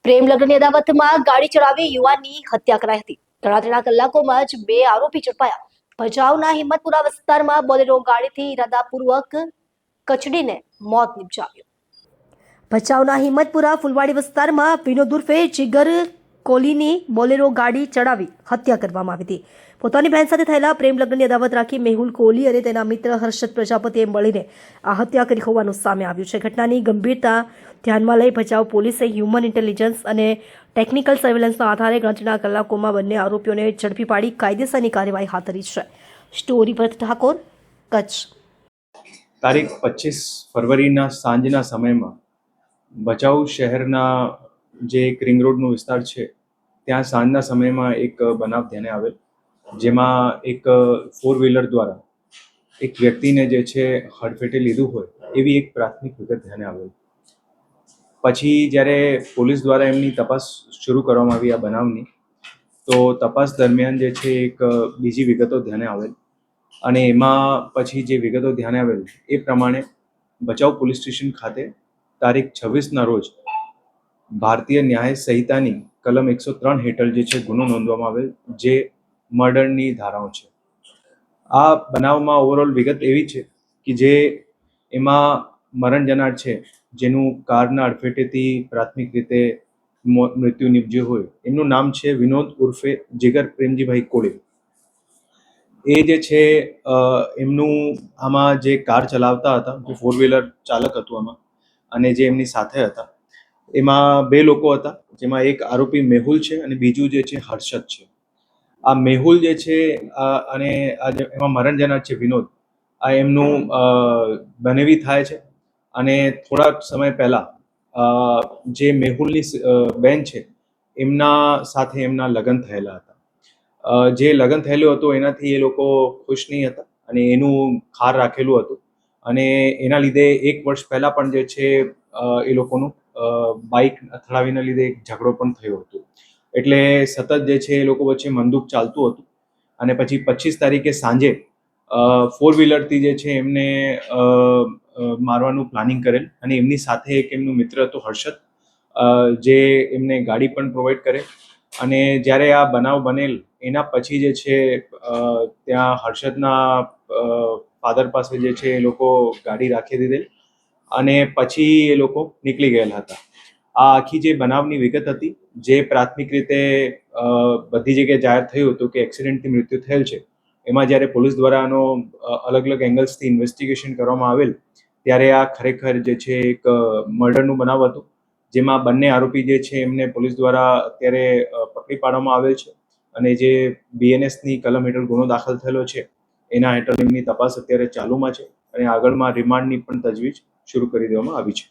પ્રેમ લગ્નની અદાવતમાં ગાડી ચડાવી યુવાનની હત્યા કરાઈ હતી। ગણતરીના કલાકોમાં જ બે આરોપી ઝડપાયા। ભચાઉના હિંમતપુરા વિસ્તારમાં બોલેરો ગાડીથી ઇરાદાપૂર્વક કચડીને મોત નિપજાવ્યું। ભચાઉના હિંમતપુરા ફુલવાડી વિસ્તારમાં વિનોદ ઉર્ફે જીગર કોલીની બોલેરો ગાડી ચડાવી હત્યા કરવામાં આવી હતી। પોતાની બહેન સાથે થયેલા પ્રેમ લગ્નની અદાવત રાખી મેહુલ કોહલી અને તેના મિત્ર હર્ષદ પ્રજાપતિએ મળીને આ હત્યા કરી હોવાનું સામે આવ્યું છે। ઘટનાની ગંભીરતા ધ્યાનમાં લઈ ભચાઉ પોલીસે હ્યુમન ઇન્ટેલિજન્સ અને ટેકનિકલ સર્વેલન્સના આધારે ગણતરીના કલાકોમાં બંને આરોપીઓને ઝડપી પાડી કાયદેસરની કાર્યવાહી હાથ ધરી છે। સ્ટોરી ભરત ઠાકોર, કચ્છ। તારીખ 25 ફરવરીના સાંજના સમયમાં ભચાઉ શહેરના જે એક રિંગ રોડનો વિસ્તાર છે ત્યાં સાંજના સમયમાં એક બનાવ ધ્યાને આવેલ, જેમાં એક 4 વ્હીલર દ્વારા એક વ્યક્તિને જે છે હડફેટે લીધું હોય એવી એક પ્રાથમિક વિગત ધ્યાને આવેલ। પછી જ્યારે પોલીસ દ્વારા એમની તપાસ શરૂ કરવામાં આવી આ બનાવની, તો તપાસ દરમિયાન જે છે એક બીજી વિગતો ધ્યાને આવેલ અને એમાં પછી જે વિગતો ધ્યાને આવેલ એ પ્રમાણે ભચાઉ પોલીસ સ્ટેશન ખાતે તારીખ 26ના રોજ ભારતીય ન્યાય સંહિતાની કલમ 103 હેઠળ જે છે ગુનો નોંધવામાં આવેલ, જે મર્ડરની ધારાઓ છે। આ બનાવમાં ઓવરઓલ વિગત એવી છે કે જે એમાં મરણ જનાર છે, જેનું કારના અડફેટેથી પ્રાથમિક રીતે મૃત્યુ નિપજ્યું હોય, એમનું નામ છે વિનોદ ઉર્ફે જીગર પ્રેમજીભાઈ કોળી। એ જે છે એમનું આમાં જે કાર ચલાવતા હતા, જે 4 વ્હીલર ચાલક હતું આમાં, અને જે એમની સાથે હતા એમાં 2 લોકો હતા, જેમાં એક આરોપી મેહુલ છે અને બીજું જે છે હર્ષદ છે। આ મેહુલ જે છે અને એમાં મરણ જનાર છે વિનોદ, આ એમનું બનેવી થાય છે અને થોડાક સમય પહેલા જે મેહુલની બેન છે એમના સાથે એમના લગ્ન થયેલા હતા। જે લગ્ન થયેલું હતું એનાથી એ લોકો ખુશ નહીં હતા અને એનું ખાર રાખેલું હતું અને એના લીધે 1 વર્ષ પહેલા પણ જે છે એ લોકોનું બાઇક અથડાવીના લીધે એક ઝઘડો પણ થયો હતો। એટલે સતત જે છે એ લોકો વચ્ચે મનદુખ ચાલતું હતું અને પછી 25 તારીખે સાંજે 4 વ્હીલરથી જે છે એમને મારવાનું પ્લાનિંગ કરેલ અને એમની સાથે એક એમનું મિત્ર હતો હર્ષદ, જે એમને ગાડી પણ પ્રોવાઈડ કરે। અને જ્યારે આ બનાવ બનેલ એના પછી જે છે ત્યાં હર્ષદના ફાધર પાસે જે છે એ લોકો ગાડી રાખી દીધેલ અને પછી એ લોકો નીકળી ગયેલા હતા। આ આખી જે બનાવની વિગત હતી, જે પ્રાથમિક રીતે બધી જગ્યાએ જાહેર થયું હતું કે એક્સિડન્ટથી મૃત્યુ થયેલ છે, એમાં જ્યારે પોલીસ દ્વારા આનો અલગ અલગ એંગલ્સથી ઇન્વેસ્ટિગેશન કરવામાં આવેલ ત્યારે આ ખરેખર જે છે એક મર્ડરનું બનાવ હતું, જેમાં બંને આરોપી જે છે એમને પોલીસ દ્વારા અત્યારે પકડી પાડવામાં આવેલ છે અને જે BNSની કલમ હેઠળ ગુનો દાખલ થયેલો છે એના હેઠળ એમની તપાસ અત્યારે ચાલુમાં છે અને આગળમાં રિમાન્ડની પણ તજવીજ શરૂ કરી દેવામાં આવી છે।